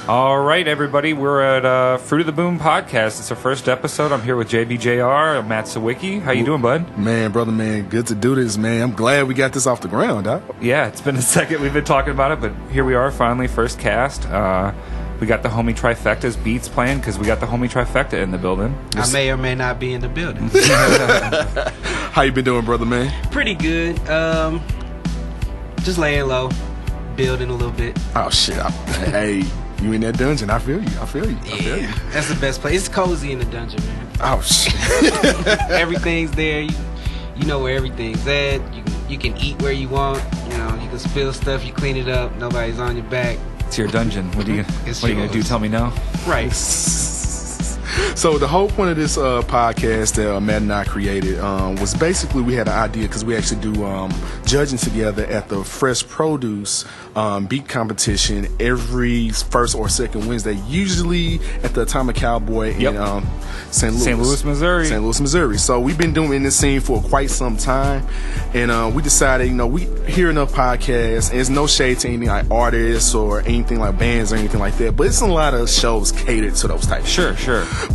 All right, everybody, we're at Fruit of the Boom podcast. It's our first episode. I'm here with JBJR, Matt Sawicki. How you doing, bud? Man, brother, man, good to do this, man. I'm glad we got this off the ground, huh? Yeah, it's been a second. We've been talking about it, but here we are, finally, first cast. We got the homie Trifeckta's beats playing because we got the homie Trifeckta in the building. I may or may not be in the building. How you been doing, brother, man? Pretty good. Just laying low, building a little bit. Oh, shit. Hey, you in that dungeon. I feel you. Yeah, that's the best place. It's cozy in the dungeon, man. Oh, shit. Everything's there. You know where everything's at. You can eat where you want. You can spill stuff. You clean it up. Nobody's on your back. It's your dungeon. What are you going to do? Tell me now? Right. So the whole point of this podcast that Matt and I created was basically we had an idea because we actually do judging together at the Fresh Produce beat competition every first or second Wednesday, usually at the Atomic Cowboy in St. Louis, Missouri. So we've been doing this scene for quite some time, and we decided, we hear enough podcasts, and there's no shade to any like artists or anything like bands or anything like that, but it's a lot of shows catered to those types. Sure.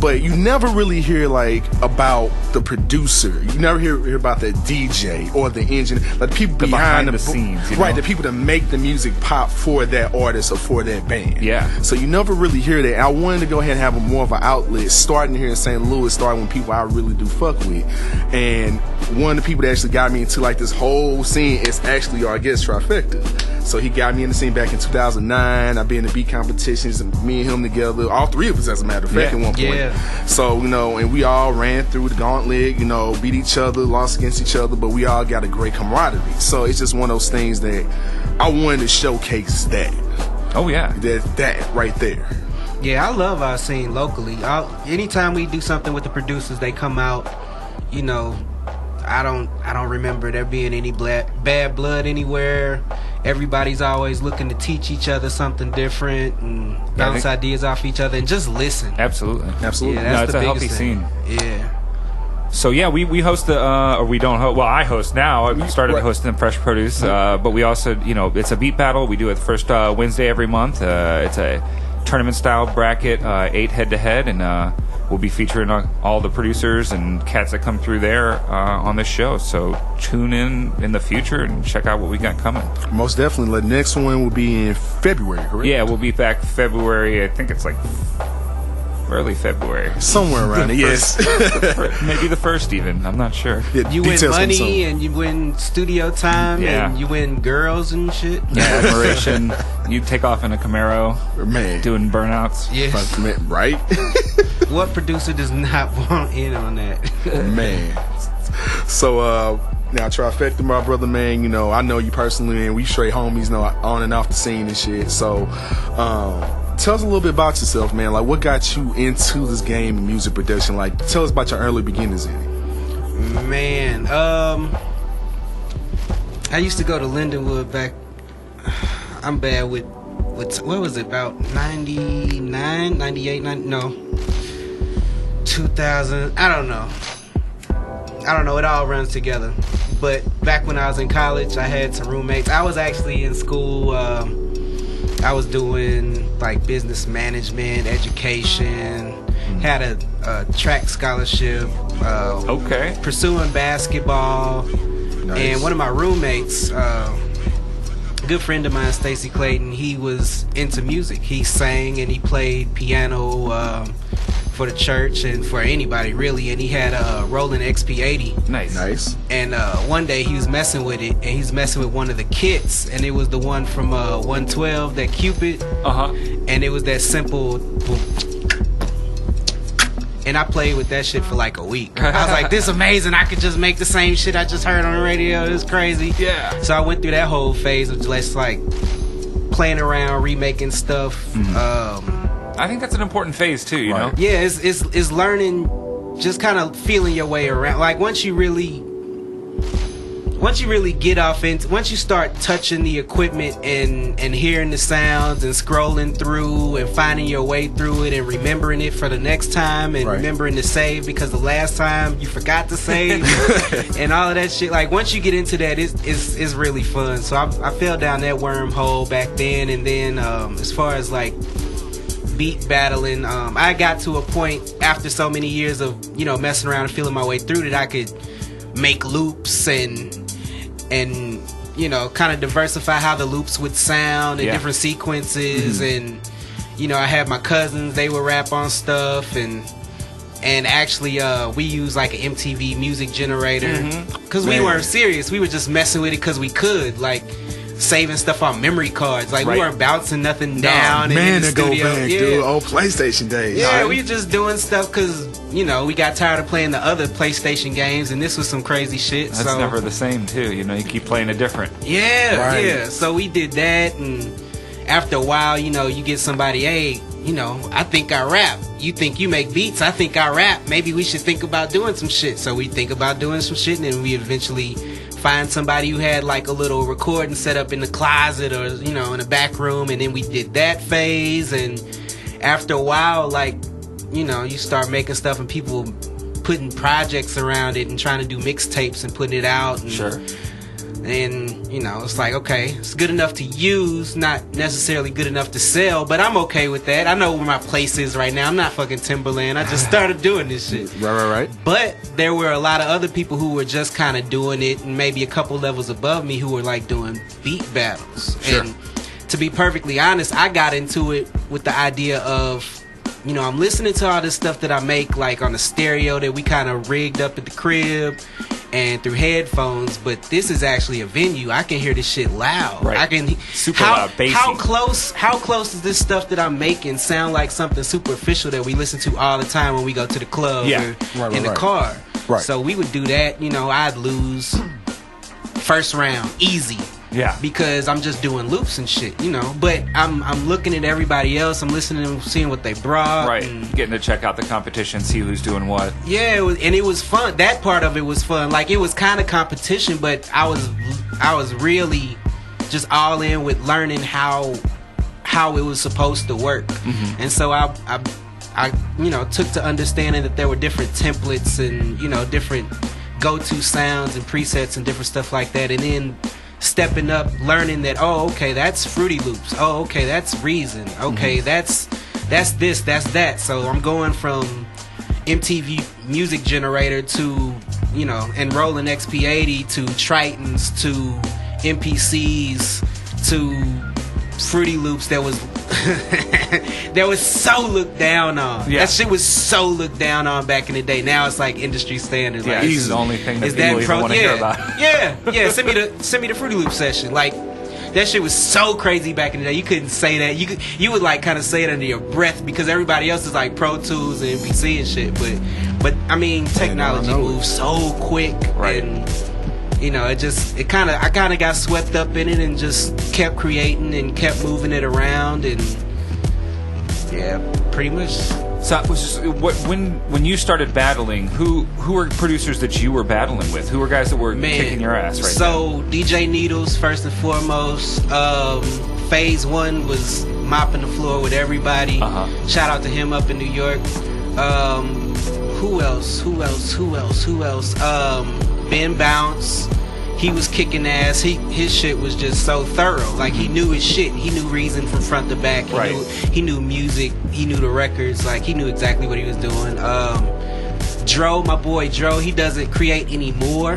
But you never really hear like about the producer. You never hear about the DJ or the engineer, like the people behind the scenes, right? The people that make the music pop for that artist or for that band. Yeah. So you never really hear that. I wanted to go ahead and have more of an outlet, starting here in St. Louis, starting with people I really do fuck with. And one of the people that actually got me into like this whole scene is actually our guest Trifeckta. So he got me in the scene back in 2009. I've been in the beat competitions, and me and him together, all three of us as a matter of fact, at one point. Yeah. So, and we all ran through the gauntlet, beat each other, lost against each other, but we all got a great camaraderie. So it's just one of those things that I wanted to showcase that. Oh, yeah. That right there. Yeah, I love our scene locally. Anytime we do something with the producers, they come out, I don't remember there being any bad blood anywhere. Everybody's always looking to teach each other something different and bounce ideas off each other and just listen. Absolutely. Yeah, that's it's a healthy scene. Yeah. So yeah, we host or we don't host. Well, I host now. I started hosting Fresh Produce, but we also, it's a beat battle. We do it the first Wednesday every month. It's a tournament style bracket, 8 head-to-head, and we'll be featuring all the producers and cats that come through there on this show. So tune in the future and check out what we got coming. Most definitely. The next one will be in February, correct? Yeah, we'll be back February. I think it's like early February. Somewhere around it, yes. Maybe the first even. I'm not sure. Yeah, you win money and you win studio time and you win girls and shit. Yeah, admiration. You take off in a Camaro. Man. Doing burnouts. Yes. Right? What producer does not want in on that? Man. So, now Trifecta, my brother, man, I know you personally, and we straight homies, on and off the scene and shit. So, tell us a little bit about yourself, man. Like, what got you into this game of music production? Like, tell us about your early beginnings in it. Man, I used to go to Lindenwood back. I'm bad with what was it, about 99, 98, 2000. I don't know. It all runs together. But back when I was in college, I had some roommates. I was actually in school. I was doing like business management, education, had a track scholarship, pursuing basketball. Nice. And one of my roommates, a good friend of mine, Stacy Clayton, he was into music. He sang and he played piano for the church and for anybody really, and he had a Roland XP80. Nice. And one day he was messing with it, and he was messing with one of the kits, and it was the one from 112, that Cupid. And it was that simple boom. And I played with that shit for like a week. I was like, this is amazing. I could just make the same shit I just heard on the radio. It's crazy. Yeah. So I went through that whole phase of just like playing around, remaking stuff. I think that's an important phase too, you know? Yeah, it's learning, just kind of feeling your way around. Like once you really get off into, once you start touching the equipment and hearing the sounds and scrolling through and finding your way through it and remembering it for the next time and remembering to save because the last time you forgot to save and all of that shit. Like once you get into that, it's really fun. So I fell down that wormhole back then. And then as far as like beat battling. I got to a point after so many years of messing around and feeling my way through that I could make loops and kind of diversify how the loops would sound in different sequences. And I had my cousins, they would rap on stuff, and actually we used like an MTV music generator because we weren't serious. We were just messing with it because we could, like saving stuff on memory cards. Like we weren't bouncing nothing down in the studio. Go back, dude. Old PlayStation days. Yeah, we were just doing stuff because we got tired of playing the other PlayStation games, and this was some crazy shit. That's never the same too. You keep playing it different. Yeah. So we did that, and after a while, you get somebody, hey, I think I rap. You think you make beats. I think I rap. Maybe we should think about doing some shit. So we think about doing some shit, and then we eventually find somebody who had like a little recording set up in the closet or in the back room, and then we did that phase. And after a while, like you start making stuff and people putting projects around it and trying to do mixtapes and putting it out. And, sure. And it's like, okay, it's good enough to use, not necessarily good enough to sell, but I'm okay with that. I know where my place is right now. I'm not fucking Timberland. I just started doing this shit. Right. But there were a lot of other people who were just kind of doing it, and maybe a couple levels above me, who were like doing beat battles. Sure. And to be perfectly honest, I got into it with the idea of, I'm listening to all this stuff that I make like on the stereo that we kind of rigged up at the crib and through headphones, but this is actually a venue. I can hear this shit loud. Right. I can super loud, bassy. How close does this stuff that I'm making sound like something superficial that we listen to all the time when we go to the club or in the car? Right. So we would do that. I'd lose first round easy. Yeah. Because I'm just doing loops and shit, But I'm looking at everybody else. I'm listening, seeing what they brought. Right. Getting to check out the competition, see who's doing what. Yeah, it was fun. That part of it was fun. Like, it was kind of competition, but I was really just all in with learning how it was supposed to work. And so I took to understanding that there were different templates and different go-to sounds and presets and different stuff like that, and then stepping up, learning that, oh, okay, that's Fruity Loops. Oh, okay, that's Reason. Okay, that's this, that's that. So I'm going from MTV Music Generator to, and rolling XP80 to Tritons to MPCs to Fruity Loops that was that was so looked down on. Yeah. That shit was so looked down on back in the day. Now it's like industry standard. Yeah, like, this is the only thing that people even want to hear about. Yeah. Send me the Fruity Loop session. Like, that shit was so crazy back in the day. You couldn't say that. You would like kind of say it under your breath because everybody else is like Pro Tools and MPC and shit. But I mean, technology moves so quick, right? And I kind of got swept up in it and just kept creating and kept moving it around, and yeah, pretty much. So it was just, when you started battling, who were producers that you were battling with? Who were guys that were kicking your ass right So then? DJ Needles, first and foremost. Phase 1 was mopping the floor with everybody. Shout out to him up in New York. Who else? Ben Bounce. He was kicking ass. His shit was just so thorough. Like, he knew his shit. He knew Reason from front to back. He knew music. He knew the records. Like, he knew exactly what he was doing. Dro, my boy Dro, he doesn't create anymore.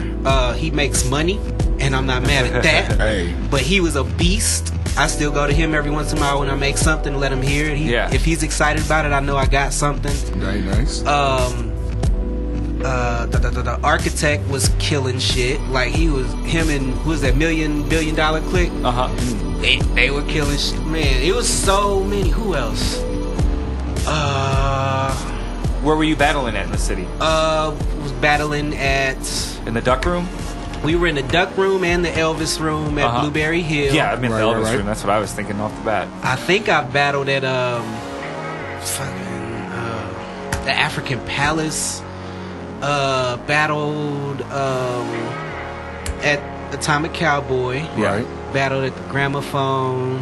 He makes money, and I'm not mad at that. Hey. But he was a beast. I still go to him every once in a while when I make something to let him hear it. If he's excited about it, I know I got something. Very nice. The Architect was killing shit. Like, him and who was that $1 billion Click? They were killing shit. Man, it was so many. Who else? Where were you battling at in the city? Was battling at in the Duck Room. We were in the Duck Room and the Elvis Room at Blueberry Hill. Yeah, I mean the Elvis Room. That's what I was thinking off the bat. I think I battled at the African Palace. Battled at Atomic Cowboy. Right. Battled at the Gramophone.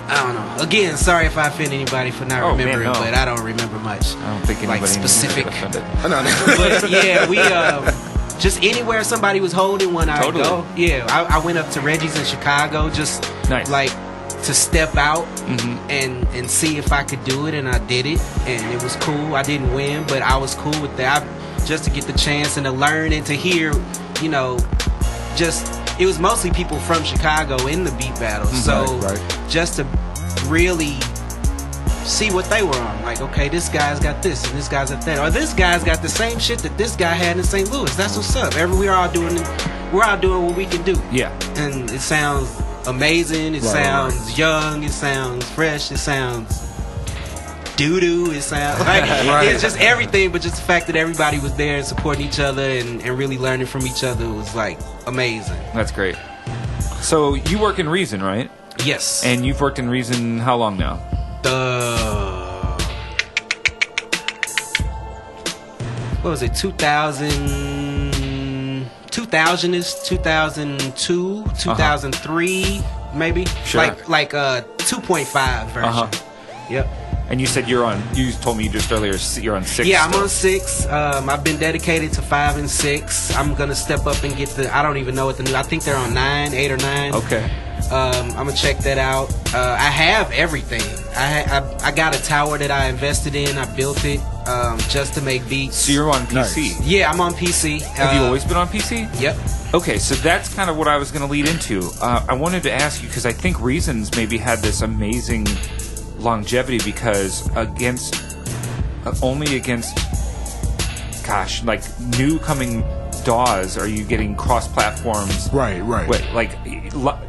I don't know. Again, sorry if I offend anybody for not remembering, but I don't remember much. I don't think anybody like specific. No. But yeah, we just anywhere somebody was holding one, I'd go. Yeah, I went up to Reggie's in Chicago, just nice. like to step out and see if I could do it, and I did it, and it was cool. I didn't win, but I was cool with that, just to get the chance and to learn and to hear, you know, just, it was mostly people from Chicago in the beat battle, so just to really see what they were on. Like, okay, this guy's got this and this guy's got that, or this guy's got the same shit that this guy had in St. Louis. That's what's up. We're all doing what we can do. Yeah, and it sounds amazing. It sounds young. It sounds fresh. It sounds doo-doo. It sounds like it's just everything, but just the fact that everybody was there and supporting each other and really learning from each other was like amazing. That's great. So you work in Reason, right? Yes. And you've worked in Reason how long now? What was it? 2000 is 2002, 2003, maybe. Sure. Like 2.5 version. Yep. And you said you told me just earlier you're on 6. Yeah, I'm on 6. I've been dedicated to 5 and 6. I'm gonna step up and get I don't even know what the new. I think they're on 8 or 9. Okay. I'm gonna check that out. I have everything. I got a tower that I invested in. I built it just to make beats. So you're on PC? Nice. Yeah, I'm on PC. Have you always been on PC? Yep. Okay, so that's kind of what I was going to lead into. I wanted to ask you, because I think Reasons maybe had this amazing longevity because only against like new coming DAWs are you getting cross platforms. Right. Like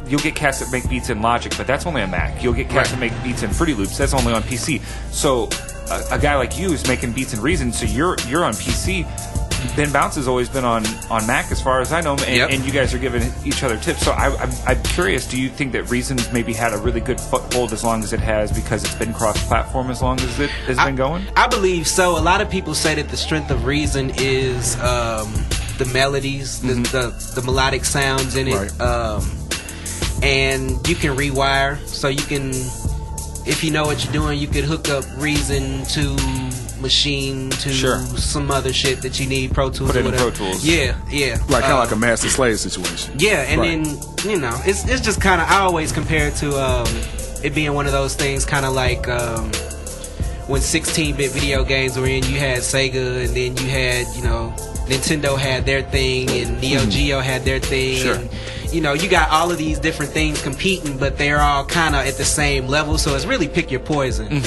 you'll get cats that make beats in Logic, but that's only on Mac. You'll get cats that make beats in Fruity Loops, that's only on PC. So a guy like you is making beats in Reason, so you're on PC. Ben Bounce has always been on Mac as far as I know, and you guys are giving each other tips. So I'm curious, do you think that Reason's maybe had a really good foothold as long as it has because it's been cross-platform as long as it has been going? I believe so. A lot of people say that the strength of Reason is the melodies, the melodic sounds in it, and you can rewire. So you can, if you know what you're doing, you could hook up Reason to Machine to some other shit that you need, Pro Tools. Put it in Pro Tools. Yeah. Like kind of like a master slave situation. Yeah, and then it's just kind of, I always compare it to it being one of those things, kind of like when 16-bit video games were in. You had Sega, and then you had Nintendo had their thing, and Neo Geo had their thing. Sure. And, you got all of these different things competing, but they're all kind of at the same level. So it's really pick your poison.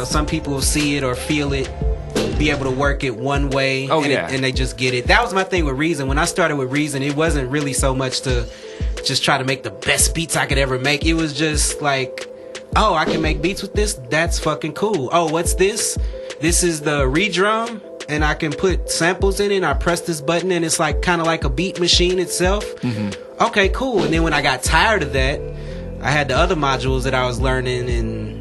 Some people will see it or feel it, be able to work it one way, and they just get it. That was my thing with Reason. When I started with Reason, it wasn't really so much to just try to make the best beats I could ever make. It was just like, oh, I can make beats with this? That's fucking cool. Oh, what's this? This is the redrum, and I can put samples in it, and I press this button, and it's like kind of like a beat machine itself. Okay, cool. And then when I got tired of that, I had the other modules that I was learning, and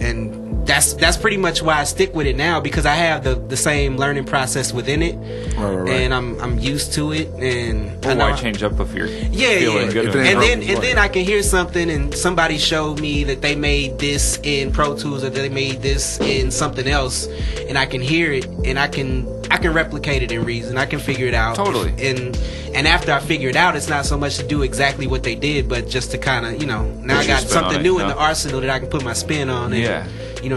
and that's pretty much why I stick with it now, because I have the same learning process within it, and I'm used to it, and why change up if you're feeling good? And then I can hear something, and somebody showed me that they made this in Pro Tools, or they made this in something else, and I can hear it, and I can replicate it in Reason. I can figure it out. Totally. And after I figure it out, it's not so much to do exactly what they did, but just to kind of, now I got something new in the arsenal that I can put my spin on and,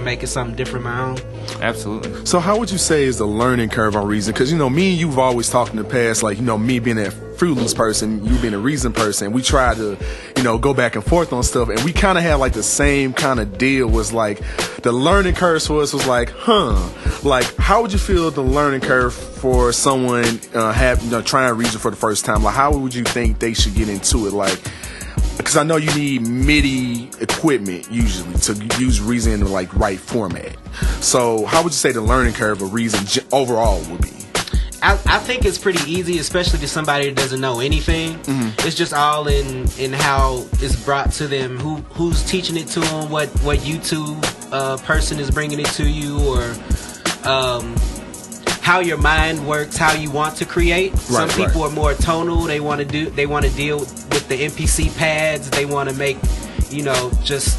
make it something different my own. Absolutely. So how would you say is the learning curve on Reason? Because, me and you've always talked in the past, like, me being a Fruit Loops person, you being a Reason person, we try to, go back and forth on stuff, and we kind of had like the same kind of deal. Was like the learning curve for us was like, like how would you feel the learning curve for someone trying Reason for the first time? Like how would you think they should get into it? Like, because I know you need MIDI equipment usually to use Reason in the right format. So how would you say the learning curve of Reason overall would be? I think it's pretty easy, especially to somebody that doesn't know anything. It's just all in how it's brought to them, who's teaching it to them, what YouTube person is bringing it to you, or how your mind works, how you want to create. Some people are more tonal. They want to deal with the MPC pads. They want to make just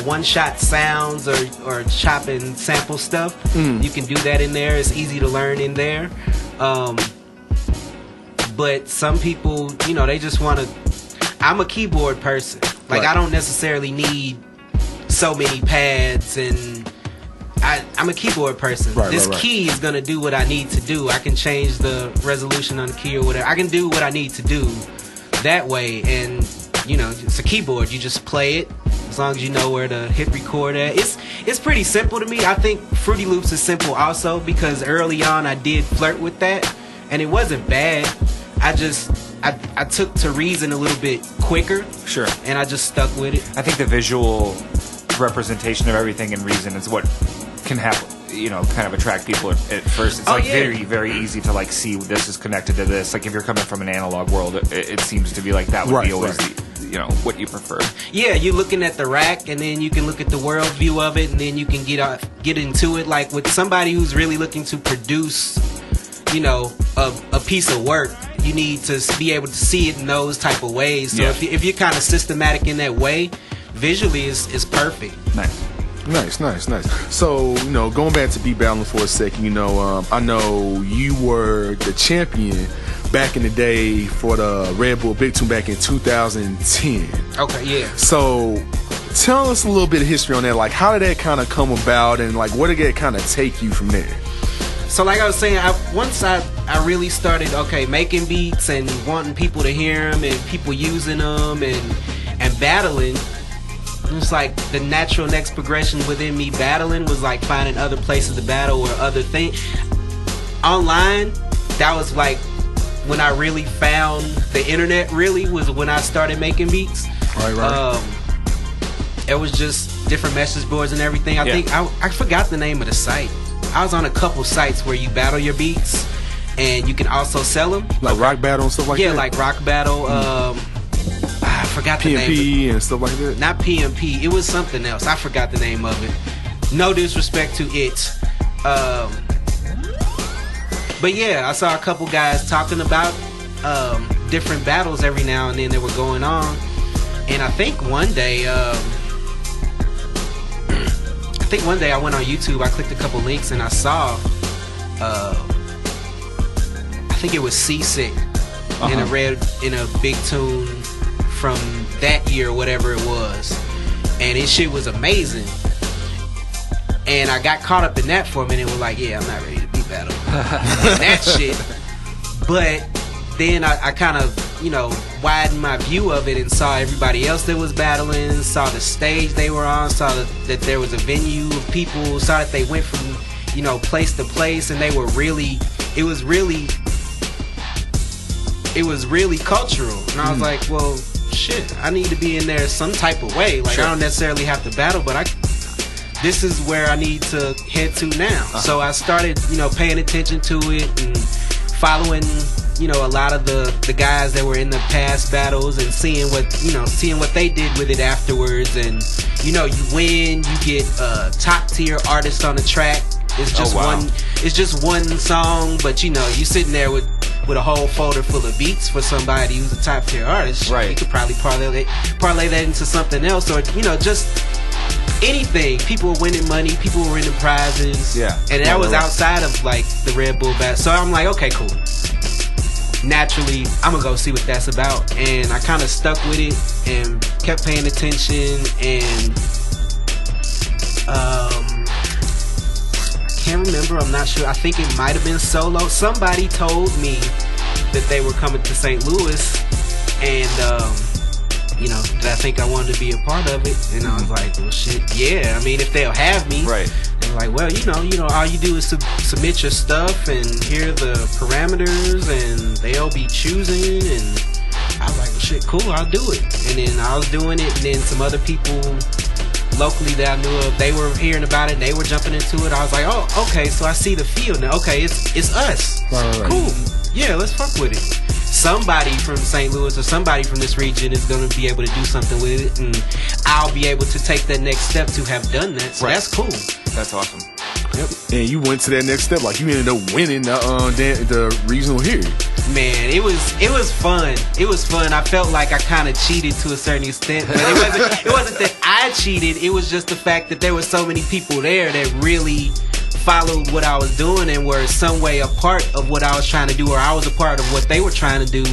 one-shot sounds or chopping sample stuff. You can do that in there. It's easy to learn in there. But some people, they just want to. I'm a keyboard person. Like, I don't necessarily need so many pads, and I'm a keyboard person. This key is gonna do what I need to do. I can change the resolution on the key or whatever. I can do what I need to do that way, and it's a keyboard. You just play it as long as you know where to hit record at. It's pretty simple to me. I think Fruity Loops is simple also, because early on I did flirt with that, and it wasn't bad. I took to Reason a little bit quicker. Sure. And I just stuck with it. I think the visual representation of everything in Reason is what can have, kind of attract people at first. It's very, very easy to see this is connected to this. Like if you're coming from an analog world, it seems to be like that would be always what you prefer. Yeah, you're looking at the rack, and then you can look at the world view of it, and then you can get into it. Like with somebody who's really looking to produce, a piece of work, you need to be able to see it in those type of ways. So if you're kind of systematic in that way, visually is perfect. Nice. So, going back to beat battling for a second, I know you were the champion back in the day for the Red Bull Big Tune back in 2010. Okay, yeah. So, tell us a little bit of history on that. Like, how did that kind of come about, and where did that kind of take you from there? So like I was saying, once I really started making beats and wanting people to hear them and people using them and battling, it's like the natural next progression within me battling was like finding other places to battle or other things online. That was like when I really found the internet. Really was when I started making beats. Right. It was just different message boards and everything. I think I forgot the name of the site. I was on a couple sites where you battle your beats and you can also sell them. Like Rock Battle and stuff like that? Yeah, like Rock Battle. I forgot the name. PMP and stuff like that? Not PMP. It was something else. I forgot the name of it. No disrespect to it. But yeah, I saw a couple guys talking about different battles every now and then that were going on. And I think one day... I went on YouTube, I clicked a couple links, and I saw, I think it was Seasick in a Big Tune from that year, whatever it was. And his shit was amazing. And I got caught up in that for a minute, was like, yeah, I'm not ready to beat battle. That shit. But then I kind of, widened my view of it and saw everybody else that was battling, saw the stage they were on, saw that there was a venue of people, saw that they went from, place to place, and they were really, it was really cultural. And I was like, well, shit, I need to be in there some type of way. Like, I don't necessarily have to battle, but this is where I need to head to now. So I started, paying attention to it and following, a lot of the guys that were in the past battles and seeing what they did with it afterwards. And, you win, you get top tier artists on the track. It's just one song, but you sitting there with a whole folder full of beats for somebody who's a top tier artist. Right. You could probably parlay that into something else, or, just anything. People were winning money, people were winning prizes. Yeah. And that was outside of like the Red Bull battle. So I'm like, okay, cool. Naturally, I'm gonna go see what that's about. And I kind of stuck with it and kept paying attention. And I can't remember, I'm not sure. I think it might have been solo. Somebody told me that they were coming to St. Louis, and that I think I wanted to be a part of it. And I was like, well, shit, yeah. I mean, if they'll have me. Right. And like, well, all you do is submit your stuff and hear the parameters, and they'll be choosing. And I was like, well, shit, cool, I'll do it. And then I was doing it, and then some other people locally that I knew of, they were hearing about it, and they were jumping into it. I was like, oh, okay, so I see the field now. Okay, it's us. Right. Cool. Yeah, let's fuck with it. Somebody from St. Louis or somebody from this region is going to be able to do something with it, and I'll be able to take that next step to have done that. So that's cool. That's awesome. Yep. And you went to that next step, like you ended up winning the regional here. Man, it was fun. It was fun. I felt like I kind of cheated to a certain extent, but it wasn't that I cheated. It was just the fact that there were so many people there that really followed what I was doing and were some way a part of what I was trying to do, or I was a part of what they were trying to do,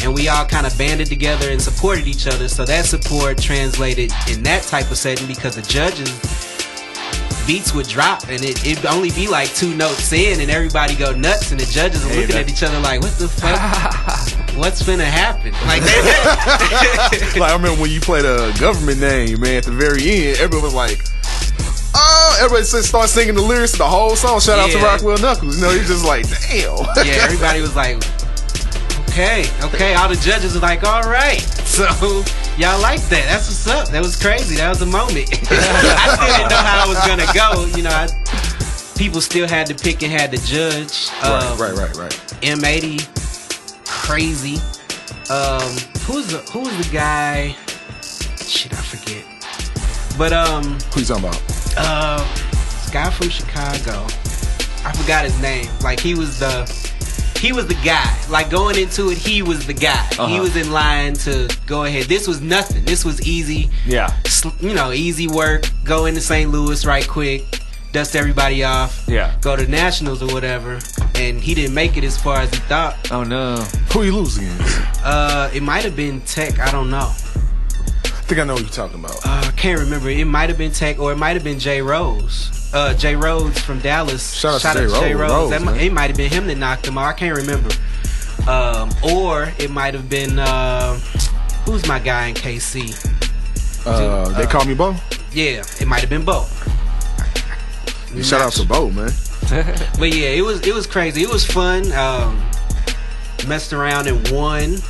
and we all kind of banded together and supported each other. So that support translated in that type of setting, because the judges, beats would drop and it'd only be like 2 notes in and everybody go nuts, and the judges are looking at each other like, what the fuck? What's finna happen? Like, like, I remember when you played a government name, man, at the very end, everyone was like, oh, everybody started singing the lyrics of the whole song. Shout out to Rockwell Knuckles. You know, he's just like, damn. Yeah, everybody was like, okay. All the judges were like, all right. So y'all like that. That's what's up. That was crazy. That was a moment. I still didn't know how it was gonna go. You know, people still had to pick and had to judge. Right. M80, crazy. Who's the guy? Shit, I forget. But who you talking about? This guy from Chicago. I forgot his name. Like, he was the guy. Like, going into it, he was the guy. He was in line to go ahead. This was nothing. This was easy. Yeah. You know, easy work. Go into St. Louis right quick. Dust everybody off. Yeah. Go to Nationals or whatever. And he didn't make it as far as he thought. Oh, no. Who you lose against? It might have been Tech. I don't know. I think I know what you're talking about. I can't remember. It might have been Tech, or it might have been Jay Rose. Jay Rhodes from Dallas. Shout out to Jay Rhodes. It might have been him that knocked him out. I can't remember. Or it might have been who's my guy in KC? They call me Bo. Yeah, it might have been Bo. Shout out to Bo, man. But yeah, it was crazy. It was fun. Messed around and won.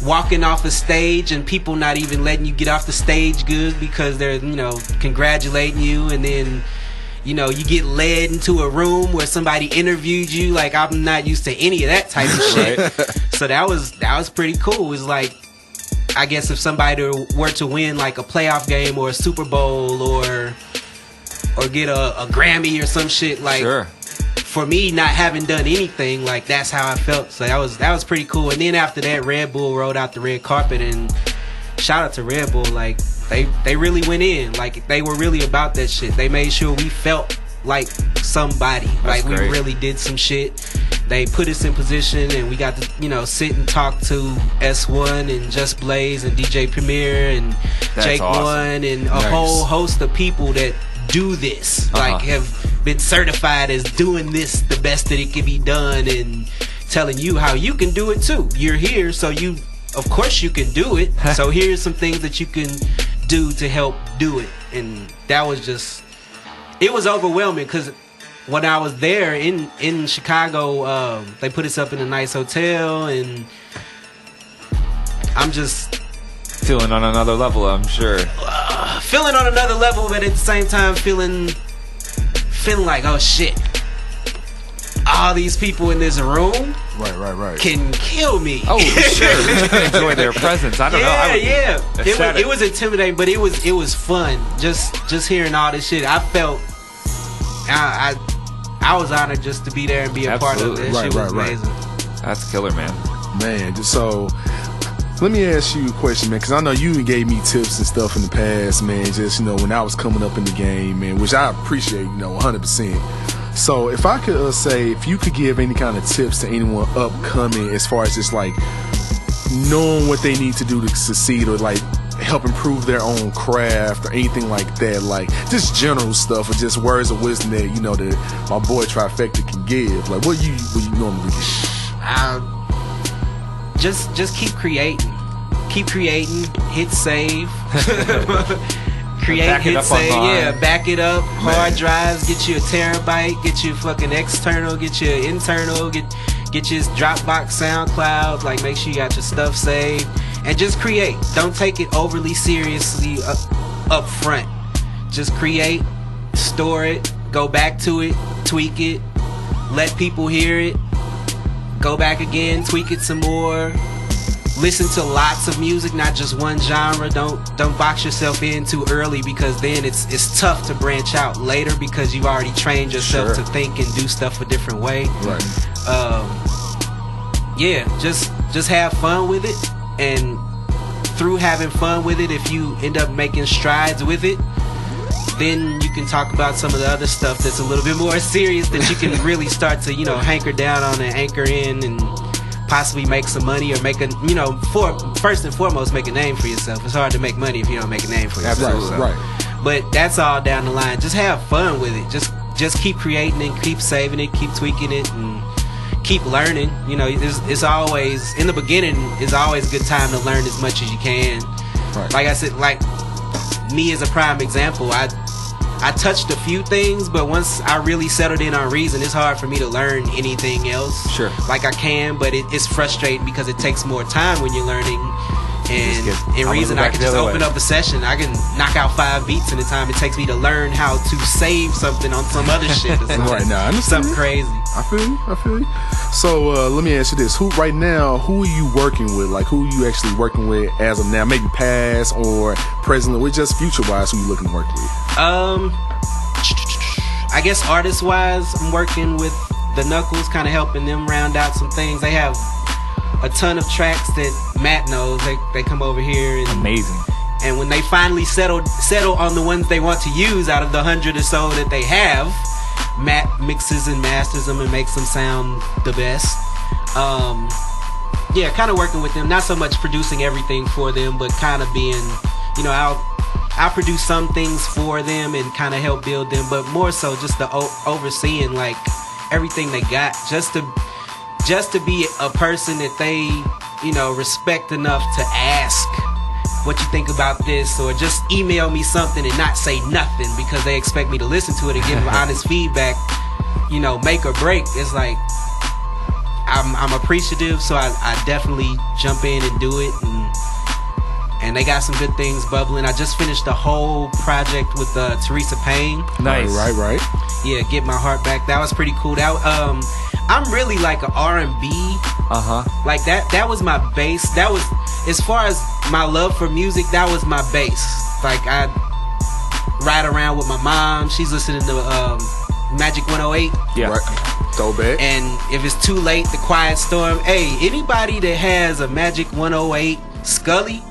Walking off a stage and people not even letting you get off the stage good because they're, you know, congratulating you, and then, you know, you get led into a room where somebody interviewed you. Like, I'm not used to any of that type of shit. So that was pretty cool. It was like, I guess if somebody were to win like a playoff game or a Super Bowl or get a Grammy or some shit, like, for me not having done anything, like, that's how I felt. So that was pretty cool. And then after that, Red Bull rolled out the red carpet, and shout out to Red Bull. Like, they really went in. Like, they were really about that shit. They made sure we felt like somebody. That's like, we really did some shit. They put us in position, and we got to, you know, sit and talk to S1 and Just Blaze and DJ Premier and Jake One and a whole host of people that do this, like, have been certified as doing this the best that it can be done, and telling you how you can do it too. You're here, so of course you can do it. So here's some things that you can do to help do it. And that was just, it was overwhelming, because when I was there in Chicago, they put us up in a nice hotel, and I'm just feeling on another level, I'm sure. Feeling on another level, but at the same time feeling like, oh shit, all these people in this room can kill me. Oh, sure. You can enjoy their presence. I don't know. It was intimidating, but it was fun. Just hearing all this shit. I felt I was honored just to be there and be a part of it. That shit was amazing. That's killer, man. Man, so let me ask you a question, man, because I know you gave me tips and stuff in the past, man, just, you know, when I was coming up in the game, man, which I appreciate, you know, 100%. So if I could say, if you could give any kind of tips to anyone upcoming as far as just, like, knowing what they need to do to succeed, or, like, help improve their own craft or anything like that, like, just general stuff, or just words of wisdom that, you know, that my boy Trifeckta can give, like, what you normally give? Just keep creating. Hit save. Create, hit save. Yeah, back it up. Hard drives. Get you a terabyte. Get you fucking external. Get you internal. Get your Dropbox, SoundCloud. Like, make sure you got your stuff saved. And just create. Don't take it overly seriously up front. Just create. Store it. Go back to it. Tweak it. Let people hear it. Go back again, tweak it some more. Listen to lots of music, not just one genre. Don't box yourself in too early, because then it's tough to branch out later, because you've already trained yourself to think and do stuff a different way. Right. Just have fun with it, and through having fun with it, if you end up making strides with it, then you can talk about some of the other stuff that's a little bit more serious that you can really start to, hanker down on and anchor in and possibly make some money or make first and foremost, make a name for yourself. It's hard to make money if you don't make a name for yourself. Absolutely, right. But that's all down the line. Just have fun with it. Just keep creating and keep saving it, keep tweaking it, and keep learning. It's always, in the beginning, it's always a good time to learn as much as you can. Right. Like I said, like me as a prime example, I touched a few things, but once I really settled in on Reason, it's hard for me to learn anything else. Sure. Like I can, but it's frustrating because it takes more time when you're learning. And in Reason, I can just open up a session. I can knock out 5 beats in the time it takes me to learn how to save something on some other shit. Right now, I understand. Something crazy. I feel you. So let me ask you this: who are you working with? Like, who are you actually working with as of now? Maybe past or presently, or just future wise? Who you looking to work with? I guess artist wise, I'm working with the Knuckles, kind of helping them round out some things. They have a ton of tracks that Matt knows. They come over here and amazing. And when they finally settle on the ones they want to use out of the 100 or so that they have, Matt mixes and masters them and makes them sound the best. Yeah, kind of working with them. Not so much producing everything for them, but kind of being, I'll produce some things for them and kind of help build them, but more so just the overseeing like everything they got, just to be a person that they, respect enough to ask what you think about this, or just email me something and not say nothing because they expect me to listen to it and give them honest feedback, make or break. It's like I'm appreciative, so I definitely jump in and do it, and they got some good things bubbling. I just finished the whole project with Teresa Payne. Nice. Right. Yeah, Get My Heart Back. That was pretty cool. I'm really like an R&B. Like that was my base. That was, as far as my love for music, that was my base. Like I ride around with my mom. She's listening to Magic 108. Yeah. Right. Throwback. And if it's too late, The Quiet Storm. Hey, anybody that has a Magic 108 Scully,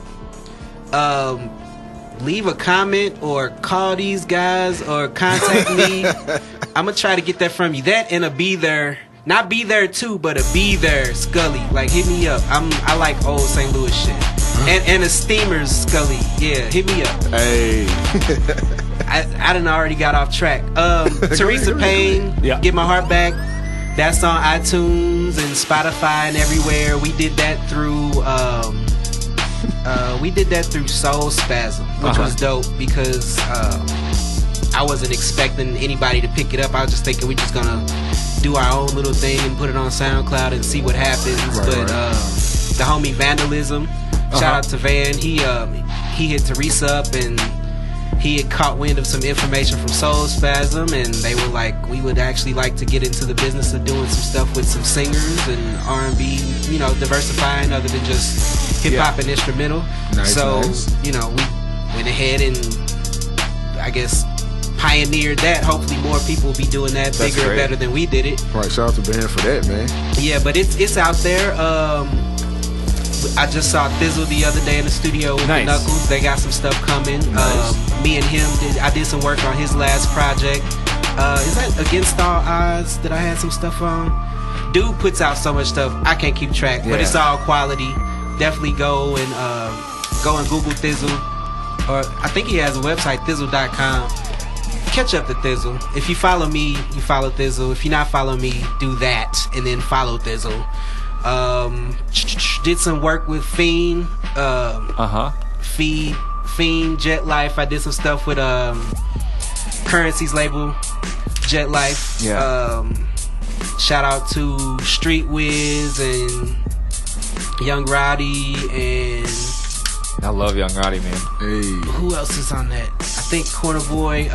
leave a comment or call these guys or contact me. I'm gonna try to get that from you. That and a Be There, not Be There too, but a Be There Scully. Like, hit me up. I like old St. Louis shit. And a Steamers Scully. Yeah, hit me up. Hey. I done already got off track. Teresa Payne, Yeah. Get My Heart Back. That's on iTunes and Spotify and everywhere. We did that through Soul Spasm, which was dope because I wasn't expecting anybody to pick it up. I was just thinking we just gonna do our own little thing and put it on SoundCloud and see what happens. The homie Vandalism, shout out to Van. He hit Teresa up and he had caught wind of some information from Soul Spasm, and they were like, we would actually like to get into the business of doing some stuff with some singers and R&B, diversifying other than just hip-hop and instrumental. Nice. We went ahead and, I guess, pioneered that. Hopefully more people will be doing that bigger and better than we did it. Right, shout out to Ben for that, man. Yeah, but it's out there. I just saw Thizzle the other day in the studio with the Knuckles. They got some stuff coming. Me and him I did some work on his last project. Is that Against All Odds that I had some stuff on? Dude puts out so much stuff I can't keep track, but it's all quality. Definitely go and Google Thizzle, or I think he has a website, thizzle.com. Catch up to Thizzle. If you follow me, you follow Thizzle. If you're not following me, do that and then follow Thizzle. Did some work with Fiend. Fiend, Jet Life. I did some stuff with Currency's label, Jet Life. Shout out to Street Wiz and Young Roddy, and I love Young Roddy, man. Hey. Who else is on that? I think Corner Boy.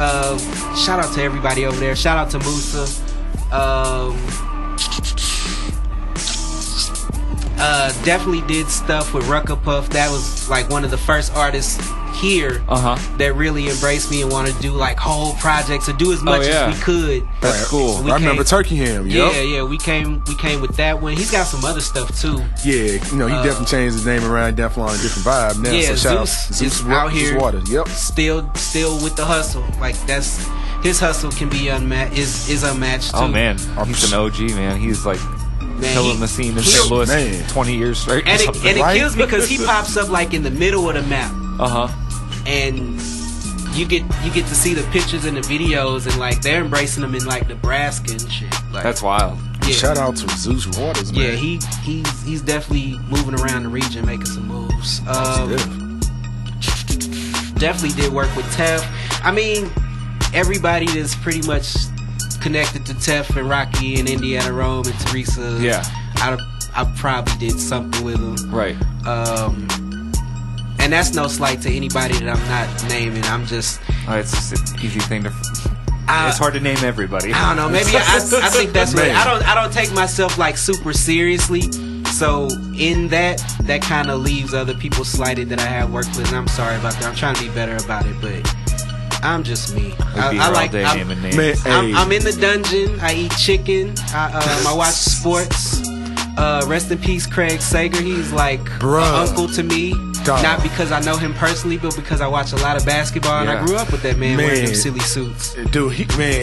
Shout out to everybody over there. Shout out to Musa. Definitely did stuff with Rucka Puff. That was like one of the first artists here that really embraced me and wanted to do like whole projects or do as much as we could. That's cool. I remember Turkey Ham. Yeah, we came with that one. He's got some other stuff too. Yeah, you know, he definitely changed his name around, definitely on a different vibe now. Yeah, so shout out Zeus Zeus out here. Water. Yep. Still with the hustle. Like that's his hustle can be unmatched. Is unmatched too. Oh man, he's an OG man. He's like killing the scene in St. Louis 20 years straight. And it kills me because he pops up like in the middle of the map. And you get to see the pictures and the videos, and like they're embracing them in like Nebraska and shit. Like, that's wild. Yeah. Shout out to Zeus Waters, man. Yeah, he's definitely moving around the region, making some moves. Definitely did work with Tef. I mean, everybody that's pretty much connected to Tef and Rocky and Indiana Rome and Teresa. Yeah, I probably did something with them. Right. And that's no slight to anybody that I'm not naming. I'm just. It's just an easy thing to. It's hard to name everybody. I don't know. Maybe I think that's what I don't take myself like super seriously. So in that kind of leaves other people slighted that I have worked with, and I'm sorry about that. I'm trying to be better about it, but I'm just me. I like naming names. I'm in the dungeon. I eat chicken. I watch sports. Rest in peace, Craig Sager. He's like an uncle to me. Not because I know him personally, but because I watch a lot of basketball and I grew up with that man wearing them silly suits. Dude,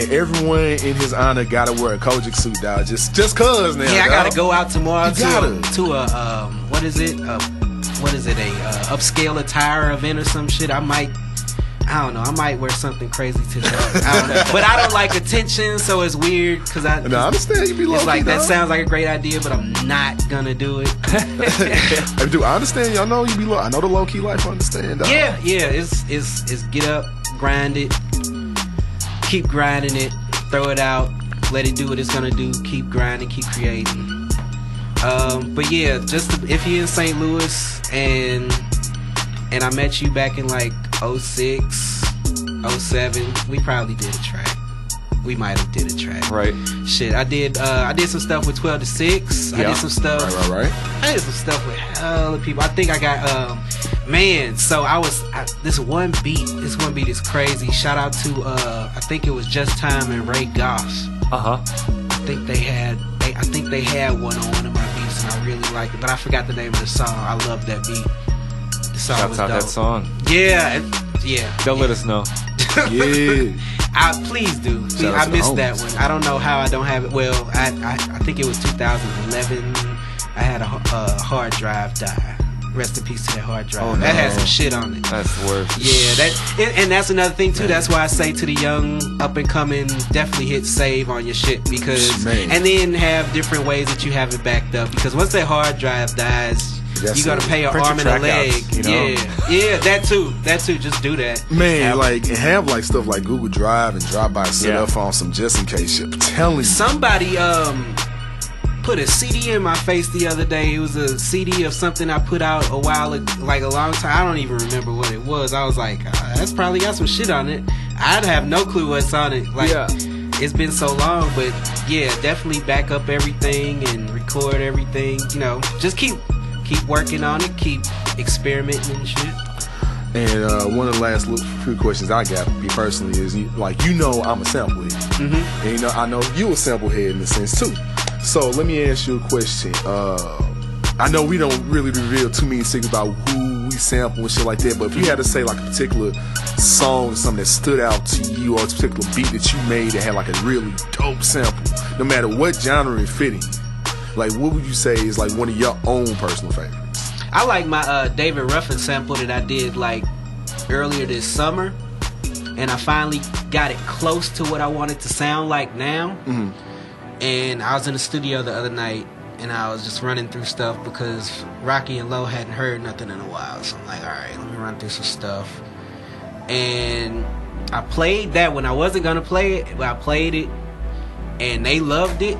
everyone in his honor gotta wear a Kojic suit, dog. Just cause now. Yeah, I gotta go out tomorrow to a what is it? A upscale attire event or some shit. I don't know. I might wear something crazy to that. I don't know. But I don't like attention, so it's weird because I understand you be low-key. It's like that sounds like a great idea, but I'm not gonna do it. Dude, I understand. Y'all know you be low. I know the low key life. I understand. Dog. Yeah. It's get up, grind it, keep grinding it, throw it out, let it do what it's gonna do. Keep grinding, keep creating. But yeah, just if you're in St. Louis and I met you back in like 06, 07, we probably did a track. We might have did a track. Right. Shit, I did some stuff with 12 to 6. I did some stuff. Right. I did some stuff with hella people. I think I got so this one beat is crazy. Shout out to I think it was Just Time and Ray Goss. I think they had one on one of my beats and I really liked it, but I forgot the name of the song. I love that beat. Shouts out that song. Yeah. They'll let us know. Yeah. Please do. I missed that one. I don't know how I don't have it. Well, I think it was 2011. I had a hard drive die. Rest in peace to that hard drive. Oh, no. That had some shit on it. That's the worst. Yeah, and that's another thing too. That's why I say to the young up and coming, definitely hit save on your shit and then have different ways that you have it backed up. Because once that hard drive dies, you gotta pay an arm and a leg. You know? Yeah, that too. Just do that. Man, have like stuff like Google Drive and Dropbox set up on some just in case shit. I'm telling you. Somebody put a CD in my face the other day. It was a CD of something I put out a while ago, like a long time. I don't even remember what it was. I was like, that's probably got some shit on it. I'd have no clue what's on it. It's been so long, but yeah, definitely back up everything and record everything. You know, just keep working on it, keep experimenting and shit. And one of the last few questions I got, me personally, is I'm a sample head. And I know you a sample head in a sense too. So let me ask you a question. I know we don't really reveal too many secrets about who we sample and shit like that, but if you had to say like a particular song or something that stood out to you, or a particular beat that you made that had like a really dope sample, no matter what genre it fit in, like what would you say is like one of your own personal favorites? I like my David Ruffin sample that I did like earlier this summer, and I finally got it close to what I want it to sound like now. And I was in the studio the other night, and I was just running through stuff because Rocky and Low hadn't heard nothing in a while. So I'm like, all right, let me run through some stuff. And I played that when I wasn't gonna play it, but I played it, and they loved it.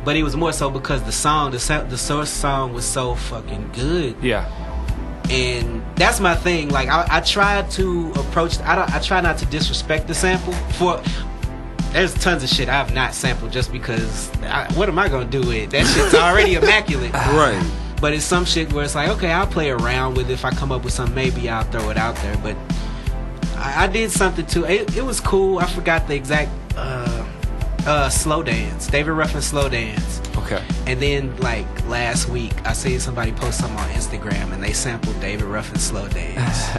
But it was more so because the source song was so fucking good. Yeah. And that's my thing. Like I try to approach. I try not to disrespect the sample. there's tons of shit I've not sampled just because what am I gonna do with it? That shit's already immaculate. Right. But it's some shit where it's like, okay, I'll play around with it. If I come up with something, maybe I'll throw it out there. But I did something too. It was cool. I forgot the exact slow dance. David Ruffin slow dance. Okay. And then like last week, I seen somebody post something on Instagram and they sampled David Ruffin slow dance.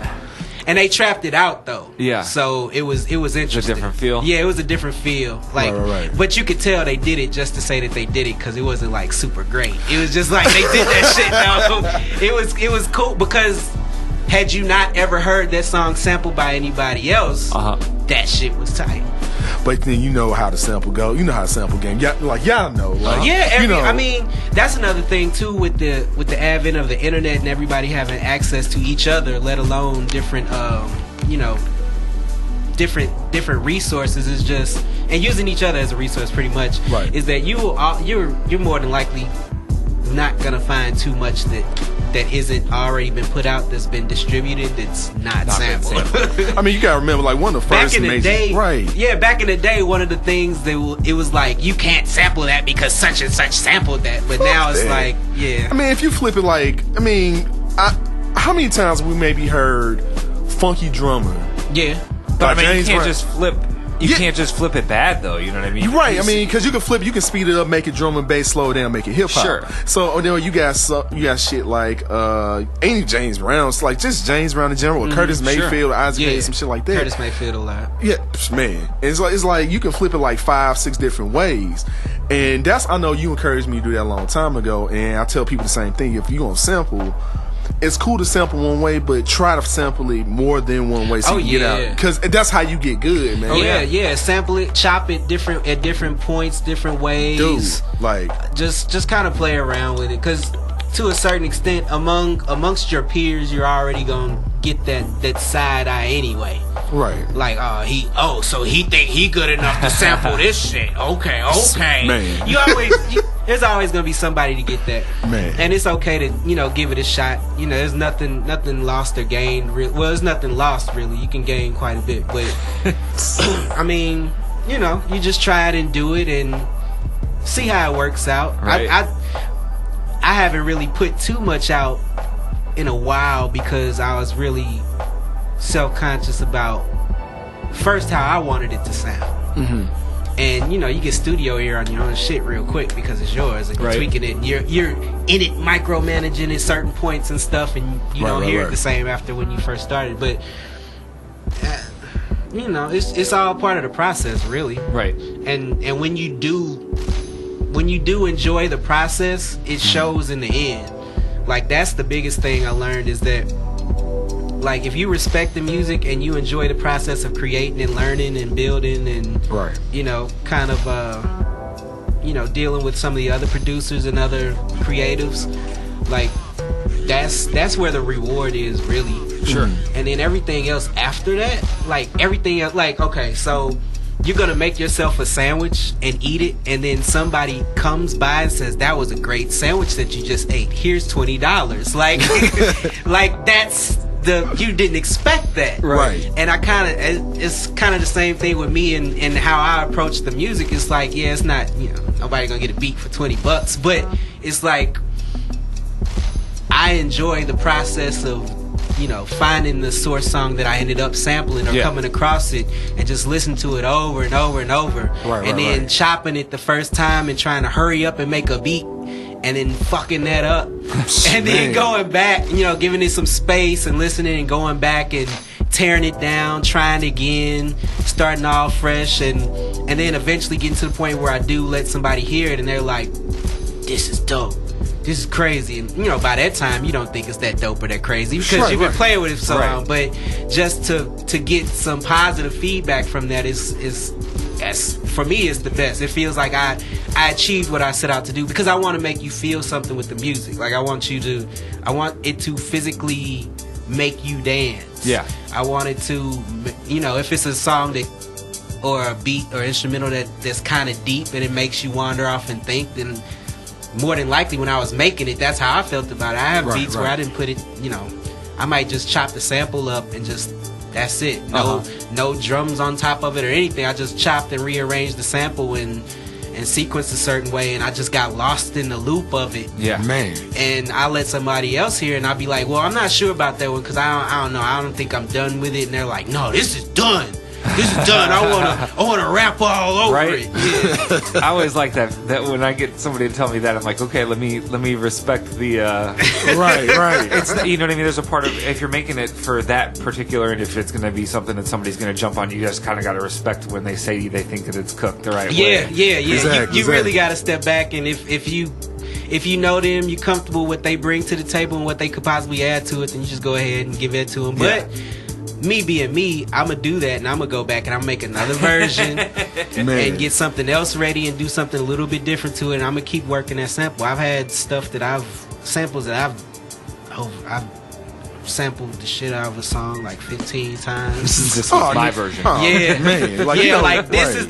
And they trapped it out though. Yeah. So it was interesting. It's a different feel. Yeah, it was a different feel. Like, right. But you could tell they did it just to say that they did it because it wasn't like super great. It was just like they did that shit though. It was cool because had you not ever heard that song sampled by anybody else, that shit was tight. But then you know how the sample go. You know how the sample game. Yeah, like y'all know. Like, yeah, you know. I mean, that's another thing too with the advent of the internet and everybody having access to each other, let alone different, different resources. Is just and using each other as a resource, pretty much. Right. Is that you're more than likely not gonna find too much that isn't already been put out, that's been distributed, that's not sampled. I mean, you gotta remember, like one of the first back in the major, day, right? Yeah, back in the day, one of the things it was like you can't sample that because such and such sampled that, but now it's like, yeah. I mean, if you flip it, like, I mean, how many times have we maybe heard "Funky Drummer"? Yeah, but I mean, James you can't Brown. just flip. You can't just flip it bad though. You know what I mean? You're right. I mean, because you can flip, you can speed it up, make it drum and bass, slow it down, make it hip hop. Sure. So you got shit like ain't even James Brown. It's like just James Brown in general, or Curtis Mayfield, or Isaac Hayes, some shit like that. Curtis Mayfield a lot. Yeah, man. It's like you can flip it like 5-6 different ways, and I know you encouraged me to do that a long time ago, and I tell people the same thing. If you gonna sample, it's cool to sample one way, but try to sample it more than one way so you can get out. Because that's how you get good, man. Yeah. Sample it, chop it at different points, different ways. Dude, like just kind of play around with it. Because to a certain extent, amongst your peers, you're already gonna get that side eye anyway. Right. Like, so he think he good enough to sample this shit. Okay. Man. There's always gonna be somebody to get that. Man. And it's okay to, give it a shot. There's nothing lost or gained. Well, there's nothing lost really. You can gain quite a bit, but I mean, you just try it and do it and see how it works out. Right. I haven't really put too much out in a while because I was really self-conscious about first how I wanted it to sound. Mm-hmm. And you get studio ear on your own shit real quick because it's yours and you're tweaking it and you're in it micromanaging at certain points and stuff, and you don't hear it the same after when you first started. But it's all part of the process, really. Right. And when you do enjoy the process, it shows in the end. Like, that's the biggest thing I learned, is that, like, if you respect the music and you enjoy the process of creating and learning and building and kind of dealing with some of the other producers and other creatives, like, that's where the reward is, really. Sure. And then everything else after that, okay, so you're gonna make yourself a sandwich and eat it, and then somebody comes by and says, that was a great sandwich that you just ate, here's $20. Like that's you didn't expect that. Right. And it's kind of the same thing with me and how I approach the music. It's like, yeah, it's not, nobody gonna get a beat for $20, but it's like I enjoy the process of finding the source song that I ended up sampling or coming across it and just listen to it over and over and over. And then chopping it the first time and trying to hurry up and make a beat and then fucking that up. And then going back, giving it some space and listening and going back and tearing it down, trying again, starting all fresh, and then eventually getting to the point where I do let somebody hear it and they're like, this is dope. This is crazy. And by that time you don't think it's that dope or that crazy because you've been playing with it so long. But just to get some positive feedback from that is for me, is the best. It feels like I achieved what I set out to do, because I want to make you feel something with the music. Like, I want it to physically make you dance. Yeah. I want it to, if it's a song or a beat or instrumental that's kind of deep and it makes you wander off and think, then more than likely when I was making it, that's how I felt about it. I have beats where I didn't put it, I might just chop the sample up and just That's it. No drums on top of it or anything. I just chopped and rearranged the sample and sequenced a certain way, and I just got lost in the loop of it. Yeah, man. And I let somebody else hear, and I'll be like, well, I'm not sure about that one because I don't know. I don't think I'm done with it. And they're like, no, this is done. This is done. I wanna rap all over it. Yeah. I always like that when I get somebody to tell me that, I'm like, okay, let me respect the right. It's, you know what I mean. There's a part of, if you're making it for that particular, and if it's going to be something that somebody's going to jump on, you just kind of got to respect when they say they think that it's cooked the right way. Yeah. Exactly, you really got to step back, and if you know them, you're comfortable with what they bring to the table and what they could possibly add to it, then you just go ahead and give it to them. Yeah. But me being me, I'm going to do that, and I'm going to go back and I'm going to make another version and get something else ready and do something a little bit different to it, and I'm going to keep working that sample. I've had samples that I've sampled the shit out of a song like 15 times. This was my version. Yeah, man.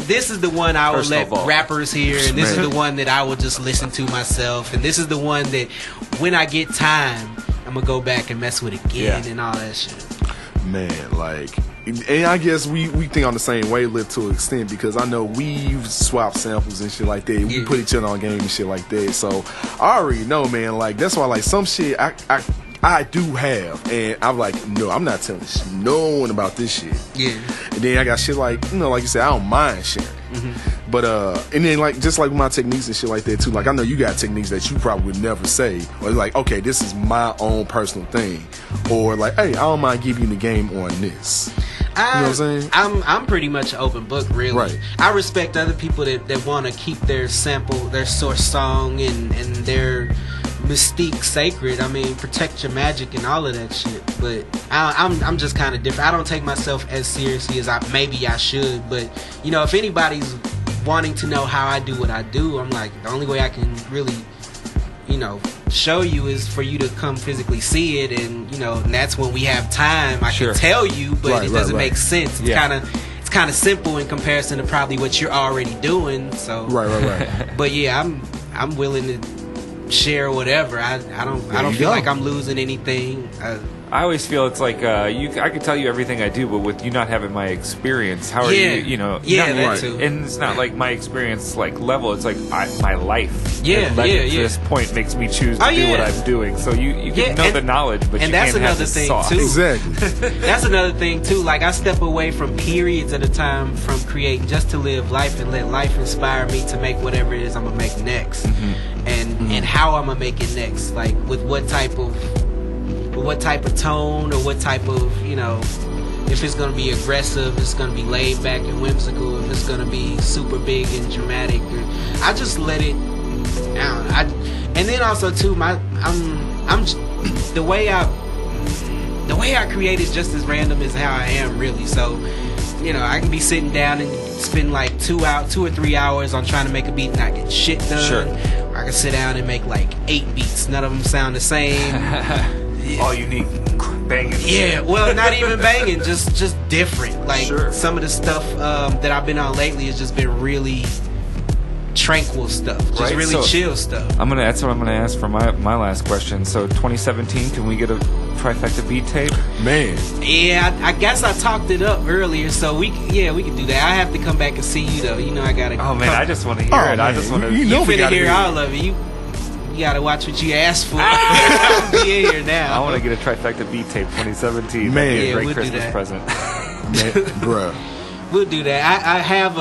This is the one I would let rappers hear, and this is the one that I will just listen to myself, and this is the one that when I get time, I'm going to go back and mess with again and all that shit. Man, like, and I guess we think on the same wavelength to an extent, because I know we've swapped samples and shit like that. We put each other on game and shit like that. So I already know, man. Like, that's why, like, some shit I do have, and I'm like, no, I'm not telling no one about this shit. Yeah. And then I got shit like, like you said, I don't mind sharing. Mm-hmm. But and then like just like with my techniques and shit like that too. Like, I know you got techniques that you probably would never say, or like, okay, this is my own personal thing, or like, hey, I don't mind giving you the game on this. You know what I'm saying? I'm pretty much an open book, really. Right. I respect other people that want to keep their sample, their source song, and their mystique sacred. I mean, protect your magic and all of that shit. But I'm just kind of different. I don't take myself as seriously as maybe I should. But if anybody's wanting to know how I do what I do, I'm like, the only way I can really show you is for you to come physically see it, and that's when we have time. I can tell you, but it doesn't make sense. It's kind of simple in comparison to probably what you're already doing. So right. But yeah, I'm willing to share whatever. I don't feel like I'm losing anything. I always feel it's like I could tell you everything I do, but with you not having my experience, how are you? That too. And it's not like my experience level. It's like my life. To this point makes me choose to do what I'm doing. So you can know the knowledge, but you can't have the sauce. Too. Exactly. That's another thing too. Like, I step away from periods at a time from creating just to live life and let life inspire me to make whatever it is I'm gonna make next, and how I'm gonna make it next. Like, with what type of tone, or what type of, if it's going to be aggressive, it's going to be laid back and whimsical, if it's going to be super big and dramatic. I just let it down. And then also too, I'm the way I create is just as random as how I am, really. So, I can be sitting down and spend like 2 or 3 hours on trying to make a beat and not get shit done. Sure. Or I can sit down and make like 8 beats. None of them sound the same. All unique, banging. Yeah, well, not even banging, just different. Like, some of the stuff that I've been on lately has just been really tranquil stuff, just really chill stuff. That's what I'm gonna ask for my last question. So 2017, can we get a Trifeckta beat tape? Man. Yeah, I guess I talked it up earlier, so we can do that. I have to come back and see you though. I gotta. Oh man, I just want to hear it. Man. I just want to. You finna hear all of it. You gotta watch what you asked for. I'll be in here now. I want to get a Trifeckta beat tape 2017. Man, great we'll Christmas present. Man, bruh. We'll do that. I have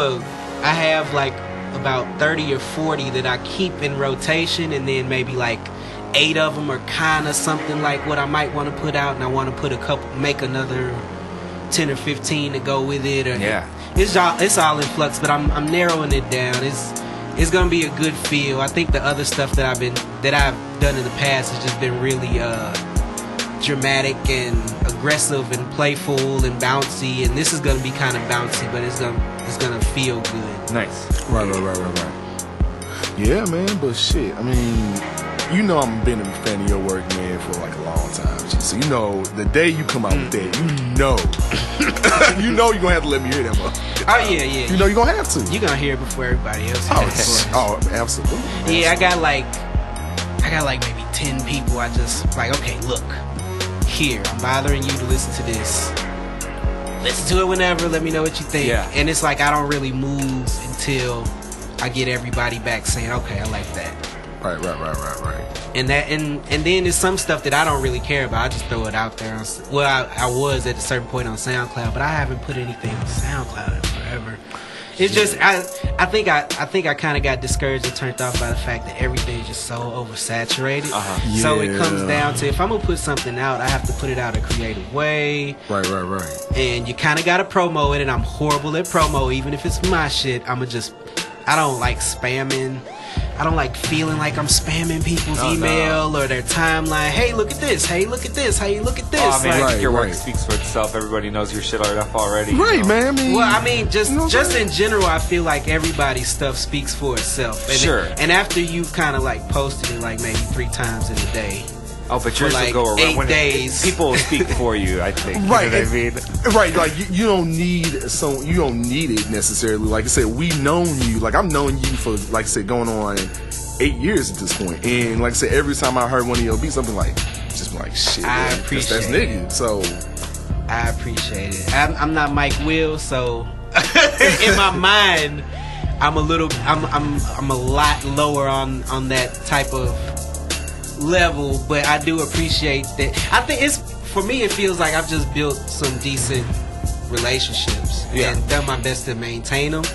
like about 30 or 40 that I keep in rotation, and then maybe like 8 of them are kind of something like what I might want to put out, and I want to put make another 10 or 15 to go with it. Or it's all in flux, but I'm narrowing it down. It's gonna be a good feel. I think the other stuff that I've done in the past has just been really dramatic and aggressive and playful and bouncy, and this is gonna be kind of bouncy, but it's gonna feel good. Nice. Right. Yeah, man, but shit, I mean, I've been a fan of your work, man, for like a long time. So the day you come out with that, you're gonna have to let me hear that motherfucker. Oh yeah. You're gonna have to. You're gonna hear it before everybody else. Oh, absolutely. Yeah, I got like maybe 10 people. I just like, okay, look, here, I'm bothering you to listen to this. listen to it whenever. Let me know what you think. Yeah. And it's like I don't really move until I get everybody back saying, okay, I like that. Right. And then there's some stuff that I don't really care about. I just throw it out there. I was at a certain point on SoundCloud, but I haven't put anything on SoundCloud in forever. It's just I think I kind of got discouraged and turned off by the fact that everything's just so oversaturated. So it comes down to, if I'm gonna put something out, I have to put it out a creative way. Right. And you kind of gotta promo it, and I'm horrible at promo. Even if it's my shit, I don't like spamming. I don't like feeling like I'm spamming people's email or their timeline. Hey, look at this. Hey, look at this. Hey, look at this. Oh, I mean, like, I think your work speaks for itself. Everybody knows your shit enough already. Right, man. I mean, just in general, I feel like everybody's stuff speaks for itself. And sure. And after you kind of like posted it like maybe 3 times in a day. Oh, but yours like will go around 8 days. People will speak for you, I think. Right. You know what I mean? Right, like you don't need it necessarily. Like I said, we known you. Like I've known you for, like I said, going on 8 years at this point. And like I said, every time I heard one of your beats, I'm like, shit. I man, appreciate that's nigga. So I appreciate it. I'm not Mike Will, so in my mind, I'm a lot lower on that type of level, but I do appreciate that. I think for me, it feels like I've just built some decent relationships and done my best to maintain them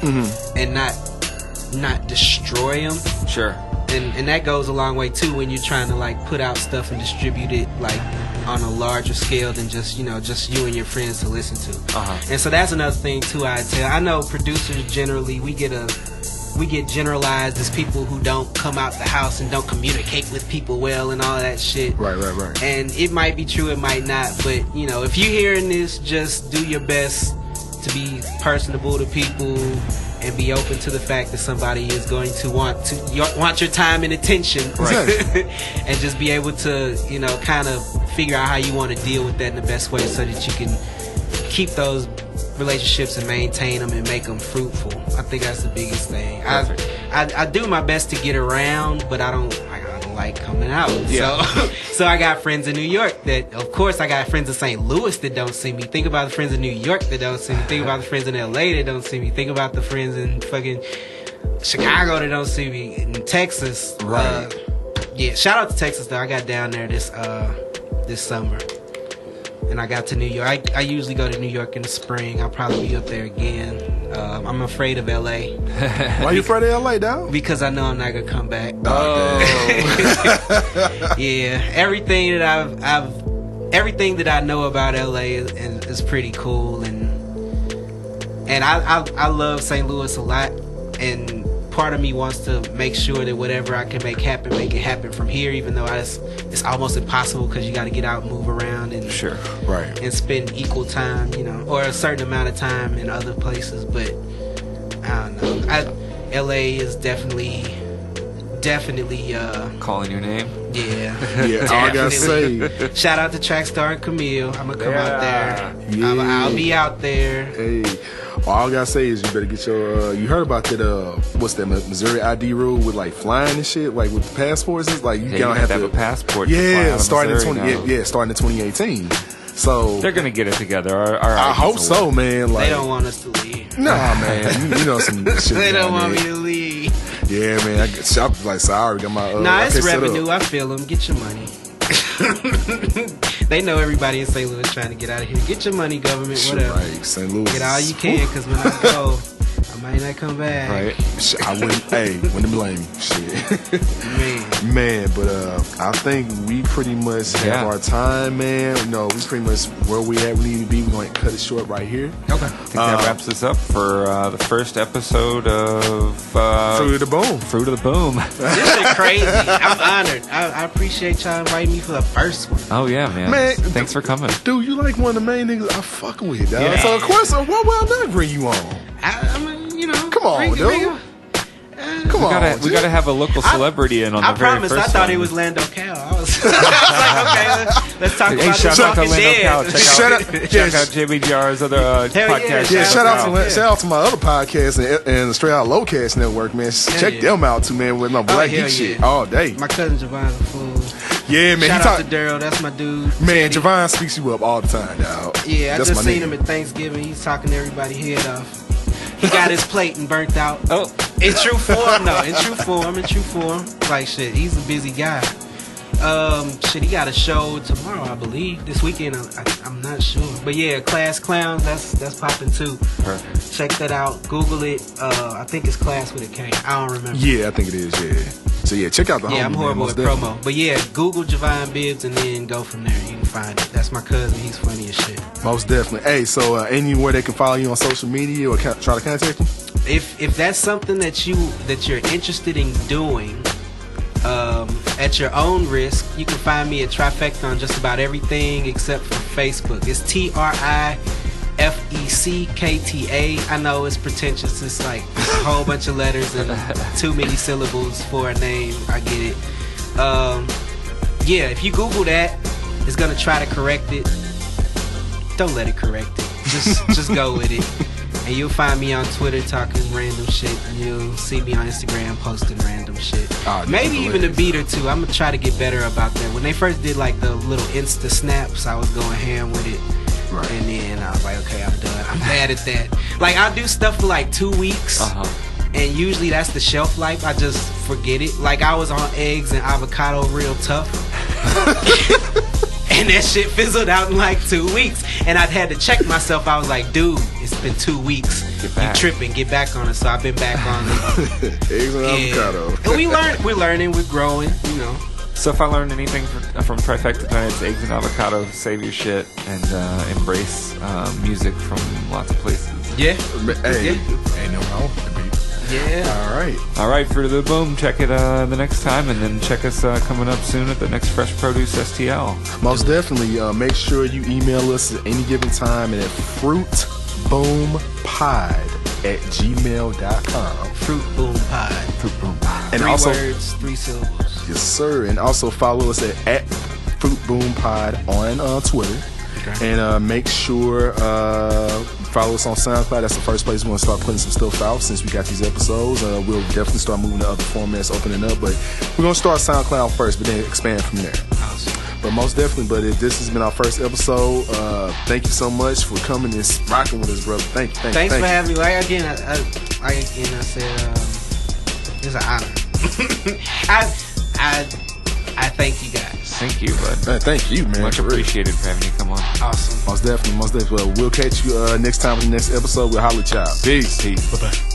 and not destroy them. Sure. And that goes a long way too when you're trying to like put out stuff and distribute it like on a larger scale than just you and your friends to listen to. And so that's another thing too. I know producers generally we get generalized as people who don't come out the house and don't communicate with people well and all of that shit. Right. And it might be true, it might not, but if you're hearing this, just do your best to be personable to people and be open to the fact that somebody is going to want your time and attention, right? And just be able to kind of figure out how you want to deal with that in the best way so that you can keep those relationships and maintain them and make them fruitful. I think that's the biggest thing. I do my best to get around, but I don't like coming out. So I got friends in New York that, of course, I got friends in St. Louis that don't see me. Think about the friends in New York that don't see me. Think about the friends in LA that don't see me. Think about the friends in fucking Chicago that don't see me. In Texas. Right. Shout out to Texas though. I got down there this summer. And I got to New York. I usually go to New York in the spring. I'll probably be up there again. I'm afraid of LA. Why you afraid of LA, dog? Because I know I'm not gonna come back. Oh. Yeah, everything that I know about LA is pretty cool, and I love St. Louis a lot, and part of me wants to make sure that whatever I can make it happen from here, even though it's almost impossible because you got to get out and move around and sure, right, and spend equal time, or a certain amount of time in other places. But I don't know. LA is definitely calling your name. Yeah, all I gotta say. Shout out to Trackstar and Camille. I'm gonna come out there. Yeah. I'll be out there. Hey, all I gotta say is you better get your. You heard about that? What's that Missouri ID rule with like flying and shit, like with the passports? It's like you gotta have to have a passport. Yeah, starting in 2018. So they're gonna get it together. I hope so, man. Like, they don't want us to leave. Nah, man. You know some shit. They don't want me to leave. Yeah, man. I'm like sorry. Got my. It's revenue. I feel them. Get your money. They know everybody in St. Louis trying to get out of here. Get your money, government. Whatever. Right, St. Louis. Get all you can, because when I go, I might not come back. Right. I wouldn't. Hey, wouldn't blame you. Shit. Man, but I think we pretty much have our time, man. We pretty much where we at. We need to be. We're going to cut it short right here. Okay. I think that wraps us up for the first episode of Fruit of the Boom. Fruit of the Boom. This is crazy. I'm honored. I appreciate y'all inviting me for the first one. Oh yeah, man. Thanks for coming, dude. You like one of the main niggas I fuck with, dog. Yeah. So of course, why would I not bring you on? I mean, come on, dude. Come on, we gotta have a local celebrity in on the very first one. I thought it was Lando Cal. I was like, okay, let's talk about shout out to Lando Cal. Check out JBJR's other podcast. Yeah, shout out to my other podcast and the Straight Out Lowcast Network, man. Check them out too, man, with my Black Geek shit all day. My cousin Javon, fool. Yeah, man. Shout out to Daryl. That's my dude. Man, Teddy. Javon speaks you up all the time, dog. Yeah, I That's just my seen nigga. him at Thanksgiving. He's talking to everybody head off. He got his plate and burnt out. Oh. In true form, though. In true form. Like, shit, he's a busy guy. Shit, he got a show tomorrow, I believe. This weekend, I'm not sure. But yeah, Class Clowns, that's popping too. Perfect. Check that out. Google it. I think it's Class with a K. I don't remember. Yeah, I think it is, yeah. So yeah, check out the homie. Yeah, I'm horrible man, at most definitely. promo. But yeah, Google Javon Bibbs and then go from there. You can find it. That's my cousin. He's funny as shit. Most definitely. Hey, so anywhere they can follow you on social media or try to contact you? If that's something that you're interested in doing, at your own risk, you can find me at Trifeckta on just about everything except for Facebook. It's TRIFECKTA. I know it's pretentious. It's like a whole bunch of letters and too many syllables for a name. I get it. Yeah, if you Google that, it's gonna try to correct it. Don't let it correct it. Just go with it. And you'll find me on Twitter talking random shit. And you'll see me on Instagram posting random shit. Oh, Maybe even a beat or two. I'm going to try to get better about that. When they first did like the little Insta snaps, I was going ham with it. Right. And then I was like, okay, I'm done. I'm bad at that. Like, I'll do stuff for like 2 weeks. And usually that's the shelf life. I just forget it. Like, I was on eggs and avocado real tough. And that shit fizzled out in like 2 weeks. And I'd had to check myself. I was like, dude, it's been 2 weeks. You tripping. Get back on it. So I've been back on it. Eggs and avocado. And we're learning, we're growing, you know. So if I learned anything from Trifecta tonight, it's eggs and avocado, save your shit, and embrace music from lots of places. Yeah. Hey, ain't no wrong with the beat. Yeah. All right, Fruit of the Boom. Check it the next time, and then check us coming up soon at the next Fresh Produce STL. Most definitely. Make sure you email us at any given time at fruitboompod@gmail.com. Fruit Boom Pod. Fruit Boom Pod. And 3 also, words, 3 syllables. yes, sir. And also follow us at Fruit Boom Pod on Twitter. Okay. And make sure follow us on SoundCloud. That's the first place we're going to start putting some stuff out since we got these episodes. We'll definitely start moving to other formats, opening up. But we're going to start SoundCloud first, but then expand from there. Awesome. But most definitely, but if this has been our first episode, thank you so much for coming and rocking with us, brother. Thanks for having me. Like, again, I said, it's an honor. I thank you guys. Thank you, bud. Man, thank you, man. Much appreciated for having you come on. Awesome. Most definitely. Well, we'll catch you next time with the next episode. We'll holler at y'all. Peace. Bye-bye.